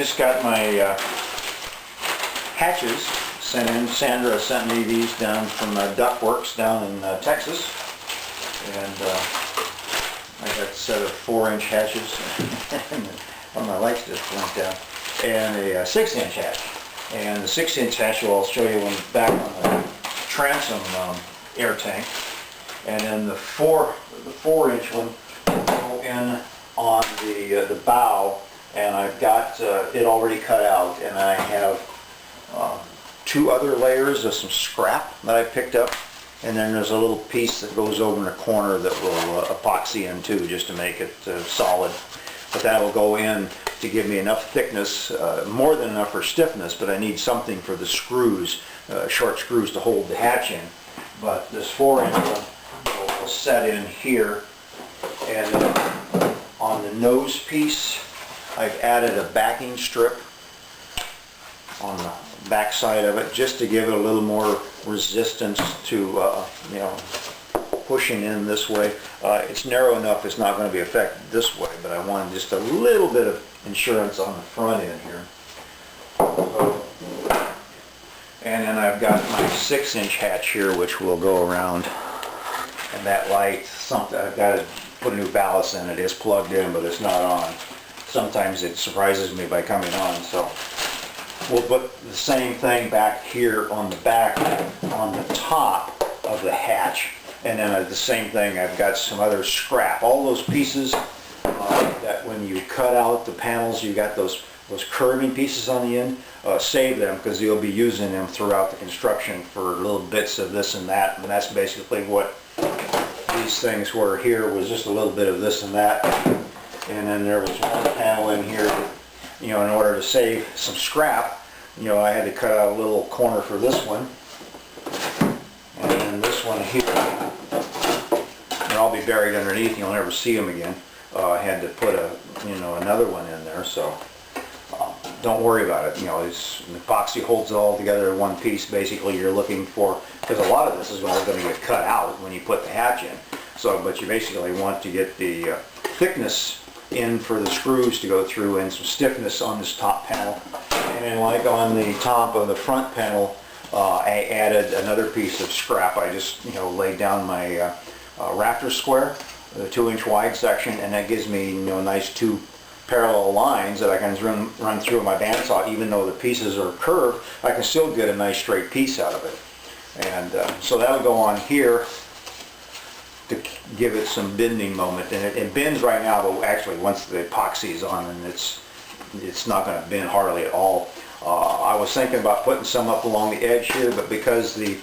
just got my hatches sent in. Sandra sent me these down from Duckworks down in Texas, and I got a set of 4-inch hatches. One of my lights just blinked out, and a 6-inch hatch. And the 6-inch hatch I'll show you when back on the transom air tank, and then the 4-inch one will go in on the bow. And I've got it already cut out, and I have 2 other layers of some scrap that I picked up, and then there's a little piece that goes over in the corner that will epoxy in too, just to make it solid. But that will go in to give me enough thickness, more than enough for stiffness, but I need something for the screws, short screws to hold the hatch in. But this 4-inch one will set in here, and then on the nose piece I've added a backing strip on the back side of it, just to give it a little more resistance to you know, pushing in this way. It's narrow enough it's not going to be affected this way, but I wanted just a little bit of insurance on the front end here. And then I've got my 6-inch hatch here, which will go around, and that light, something I've got to put a new ballast in. It is plugged in, but it's not on. Sometimes it surprises me by coming on, so we'll put the same thing back here on the back, on the top of the hatch, and then the same thing, I've got some other scrap. All those pieces that when you cut out the panels, you got those curving pieces on the end, save them, because you'll be using them throughout the construction for little bits of this and that, and that's basically what these things were here, was just a little bit of this and that. And then there was one panel in here, you know, in order to save some scrap, you know, I had to cut out a little corner for this one. And then this one here, they'll all be buried underneath, you'll never see them again. I had to put another one in there, so don't worry about it. You know, the epoxy holds it all together in one piece. Basically, you're looking for, because a lot of this is all going to get cut out when you put the hatch in. So, but you basically want to get the thickness in for the screws to go through, and some stiffness on this top panel. And then, like on the top of the front panel, I added another piece of scrap. I just, you know, laid down my rafter square, the 2-inch wide section, and that gives me, you know, nice 2 parallel lines that I can run through my bandsaw. Even though the pieces are curved, I can still get a nice straight piece out of it. And so that'll go on here to give it some bending moment, and it bends right now, but actually once the epoxy is on, and it's not going to bend hardly at all. I was thinking about putting some up along the edge here, but because the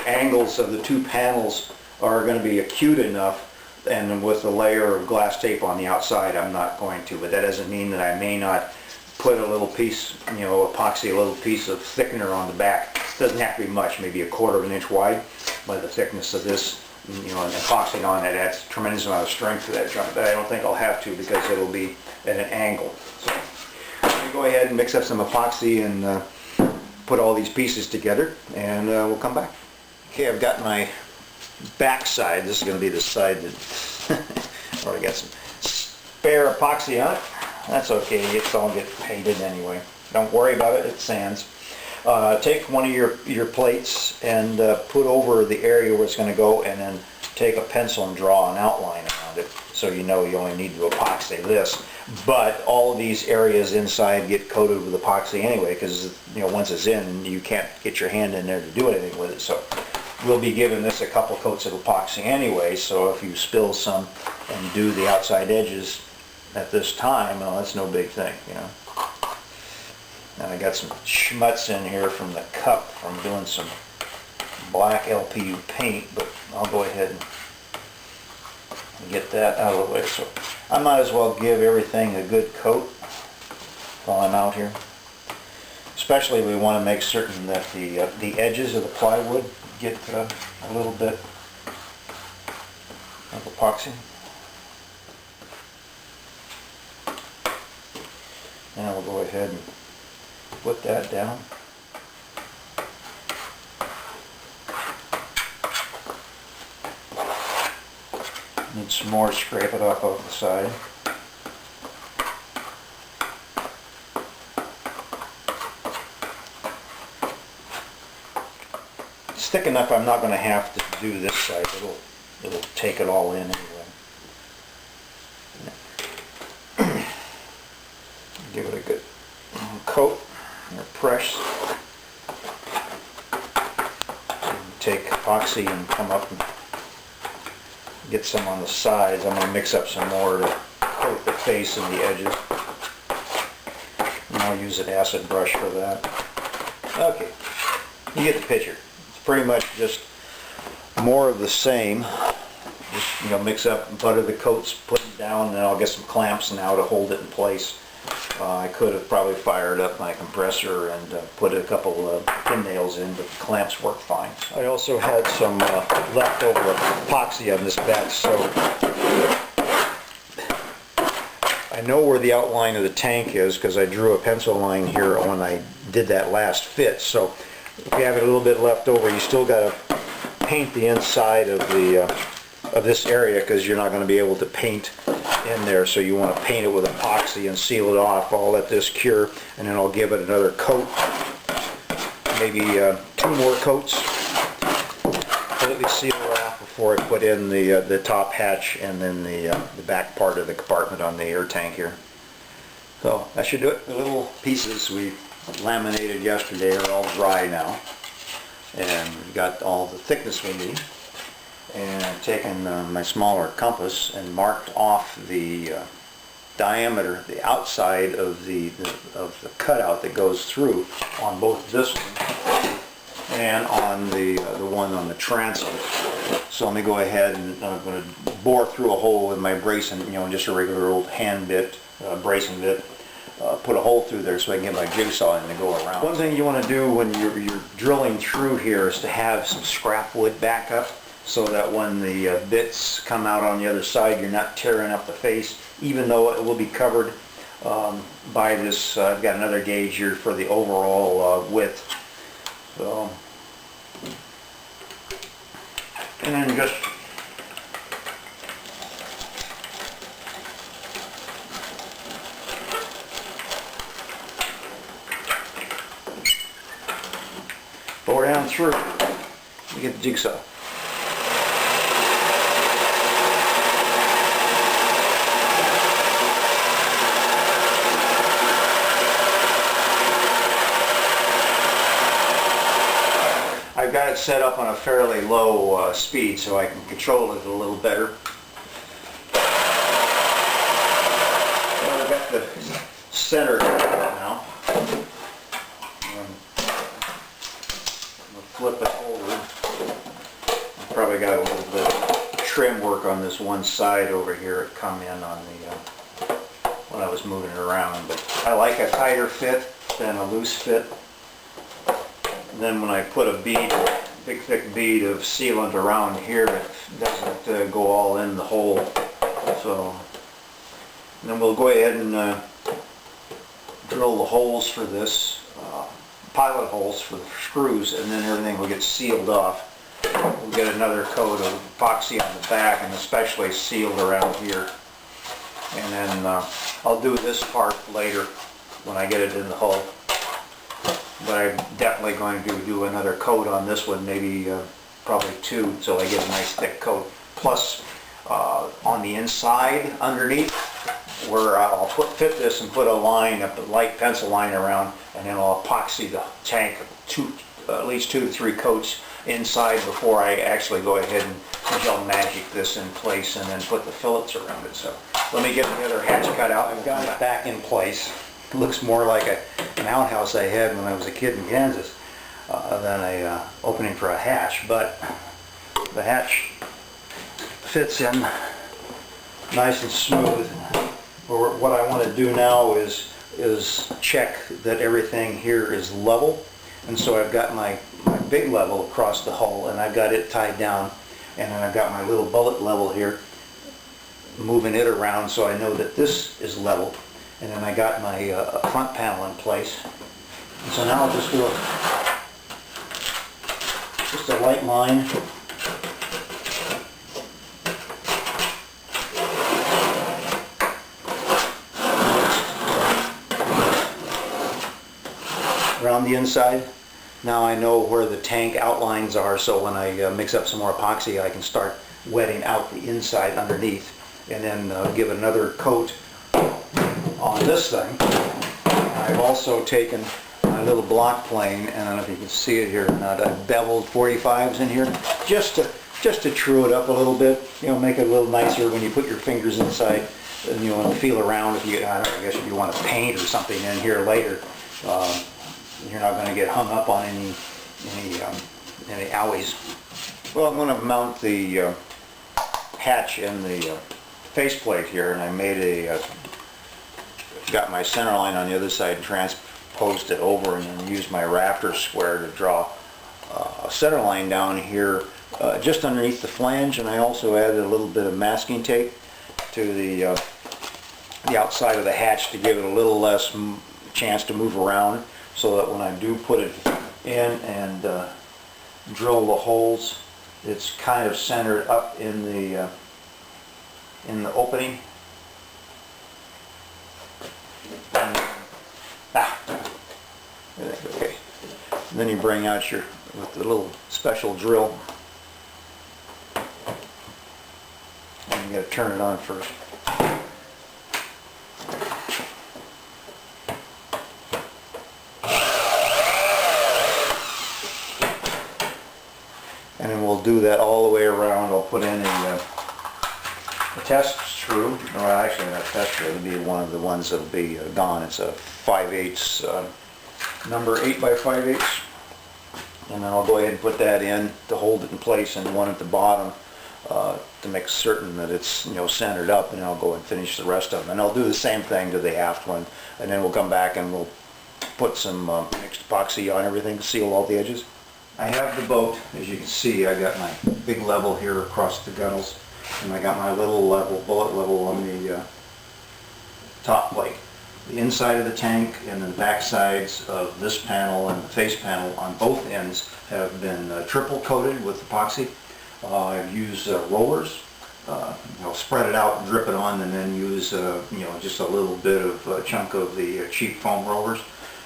angles of the 2 panels are going to be acute enough, and with the layer of glass tape on the outside, I'm not going to. But that doesn't mean that I may not put a little piece, you know, epoxy, a little piece of thickener on the back. It doesn't have to be much, maybe a 1/4 of an inch wide, by the thickness of this. You know, and epoxy on that adds a tremendous amount of strength to that joint, but I don't think I'll have to, because it'll be at an angle. So I'm going to go ahead and mix up some epoxy and put all these pieces together, and we'll come back. Okay, I've got my back side. This is going to be the side that already got some spare epoxy on it. That's okay, it's all get painted anyway. Don't worry about it, it sands. Take one of your plates and put over the area where it's going to go, and then take a pencil and draw an outline around it, so you know you only need to epoxy this. But all of these areas inside get coated with epoxy anyway, because, you know, once it's in, you can't get your hand in there to do anything with it. So we'll be giving this a couple coats of epoxy anyway, so if you spill some and do the outside edges at this time, well, that's no big thing, you know. And I got some schmutz in here from the cup from doing some black LPU paint, but I'll go ahead and get that out of the way. So I might as well give everything a good coat while I'm out here. Especially we want to make certain that the edges of the plywood get a little bit of epoxy. Now we'll go ahead and put that down. Need some more, scrape it off the side. thick enough I'm not going to have to do this side. It'll take it all in anyway. Give it a good coat or press. Take epoxy and come up and get some on the sides. I'm going to mix up some more to coat the face and the edges. And I'll use an acid brush for that. Okay, you get the picture. It's pretty much just more of the same. Just, mix up and butter the coats, put it down, and then I'll get some clamps now to hold it in place. I could have probably fired up my compressor and put a couple pin nails in, but the clamps work fine. I also had some leftover epoxy on this batch, so I know where the outline of the tank is because I drew a pencil line here when I did that last fit. So if you have it a little bit left over, you still got to paint the inside of the of this area because you're not going to be able to paint in there, so you want to paint it with epoxy and seal it off. I'll let this cure and then I'll give it another coat, maybe 2 more coats, completely seal it off before I put in the top hatch and then the back part of the compartment on the air tank here. So that should do it. The little pieces we laminated yesterday are all dry now, and we've got all the thickness we need. And I've taken my smaller compass and marked off the diameter, the outside of the cutout that goes through on both this one and on the one on the transom. So let me go ahead and I'm going to bore through a hole with my bracing, just a regular old hand bit, bracing bit. Put a hole through there so I can get my jigsaw in to go around. One thing you want to do when you're drilling through here is to have some scrap wood backup, so that when the bits come out on the other side, you're not tearing up the face, even though it will be covered by this. I've got another gauge here for the overall width. So, and then just bore down through. You get the jigsaw. I've got it set up on a fairly low speed so I can control it a little better. Well, I've got the center now. I'm going to flip it over. I've probably got a little bit of trim work on this one side over here. It come in on the when I was moving it around, but I like a tighter fit than a loose fit. Then when I put a bead, big thick bead of sealant around here, it doesn't go all in the hole. So then we'll go ahead and drill the holes for this, pilot holes for the screws, and then everything will get sealed off. We'll get another coat of epoxy on the back and especially sealed around here. And then I'll do this part later when I get it in the hull. But I'm definitely going to do another coat on this one, maybe probably 2, so I get a nice thick coat. Plus, on the inside, underneath, where I'll fit this and put a line, a light pencil line around, and then I'll epoxy the tank at least 2 to 3 coats inside before I actually go ahead and gel magic this in place and then put the fillets around it. So let me get the other hatch cut out. I've got it back in place. It looks more like an outhouse I had when I was a kid in Kansas than a opening for a hatch, but the hatch fits in nice and smooth. What I want to do now is check that everything here is level, and so I've got my big level across the hull and I've got it tied down, and then I've got my little bullet level here, moving it around so I know that this is level. And then I got my front panel in place. And so now I'll just do just a light line. Around the inside. Now I know where the tank outlines are, so when I mix up some more epoxy, I can start wetting out the inside underneath, and then give another coat on this thing. I've also taken my little block plane, and I don't know if you can see it here or not, I've beveled 45s in here just to true it up a little bit, you know, make it a little nicer when you put your fingers inside, and you want to feel around. If you, I don't know, I guess if you want to paint or something in here later, you're not going to get hung up on any owies. Well, I'm going to mount the hatch and the faceplate here, and I made got my center line on the other side and transposed it over, and then used my rafter square to draw a center line down here just underneath the flange, and I also added a little bit of masking tape to the outside of the hatch to give it a little less chance to move around, so that when I do put it in and drill the holes, it's kind of centered up in the opening. Okay. And then you bring out with the little special drill, and you got to turn it on first. And then we'll do that all the way around. I'll put in a test screw. Well, actually not a test screw. It'll be one of the ones that'll be gone. It's a 5/8 number 8 by 5/8. And then I'll go ahead and put that in to hold it in place, and one at the bottom to make certain that it's, you know, centered up, and I'll go and finish the rest of them. And I'll do the same thing to the aft one, and then we'll come back and we'll put some mixed epoxy on everything to seal all the edges. I have the boat. As you can see, I got my big level here across the gunnels, and I got my little level, bullet level on the top plate. The inside of the tank and the back sides of this panel and the face panel on both ends have been triple coated with epoxy. I've used rollers. I'll spread it out and drip it on, and then use you know, just a little bit of a chunk of the cheap foam rollers,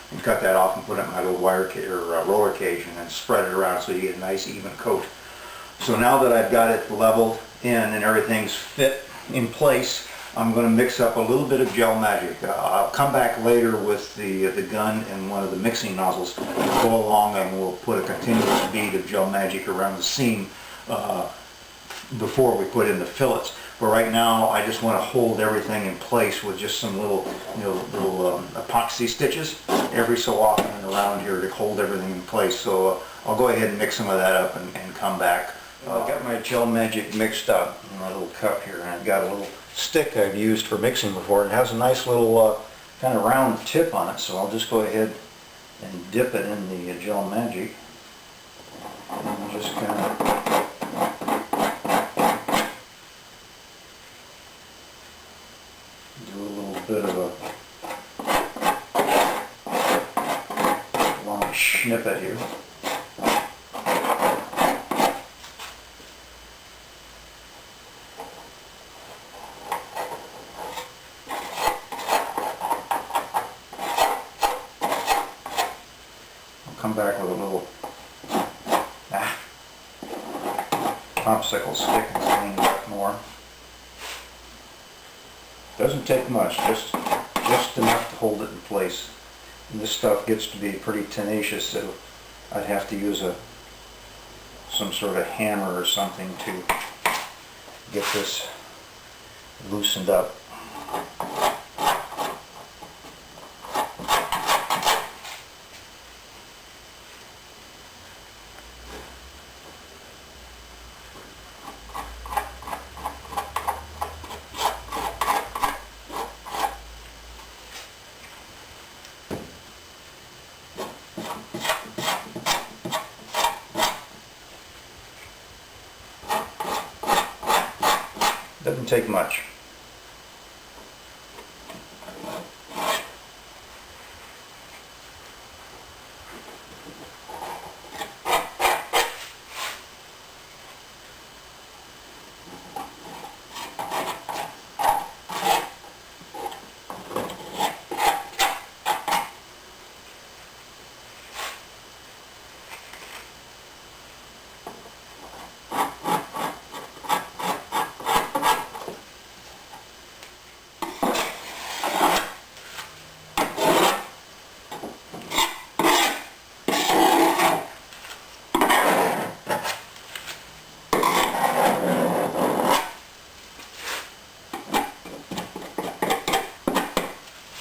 and cut that off and put it in my little roller cage, and then spread it around so you get a nice even coat. So now that I've got it leveled in and everything's fit in place, I'm going to mix up a little bit of Gel Magic. I'll come back later with the gun and one of the mixing nozzles. We'll go along and we'll put a continuous bead of Gel Magic around the seam before we put in the fillets. But right now, I just want to hold everything in place with just some little, you know, little epoxy stitches every so often and around here to hold everything in place. So I'll go ahead and mix some of that up and come back. I've got my Gel Magic mixed up in my little cup here, and I've got a little stick I've used for mixing before. It has a nice little kind of round tip on it, so I'll just go ahead and dip it in the Gel Magic, and just kind of do a little bit of a long snippet here. Come back with a little popsicle stick and clean it up more. Doesn't take much, just enough to hold it in place. And this stuff gets to be pretty tenacious, so I'd have to use some sort of hammer or something to get this loosened up. Doesn't take much.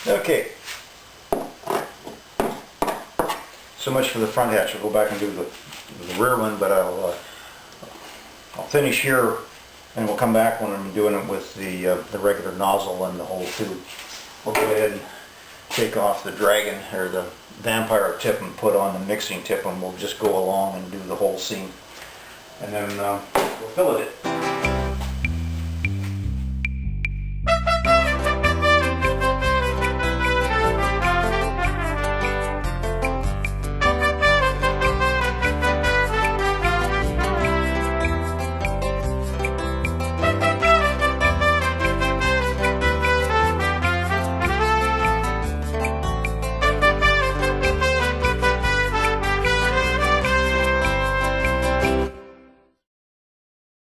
Okay. So much for the front hatch. I'll go back and do the rear one, but I'll finish here, and we'll come back when I'm doing it with the regular nozzle and the whole tube. We'll go ahead and take off the dragon or the vampire tip and put on the mixing tip, and we'll just go along and do the whole seam, and then we'll fillet it.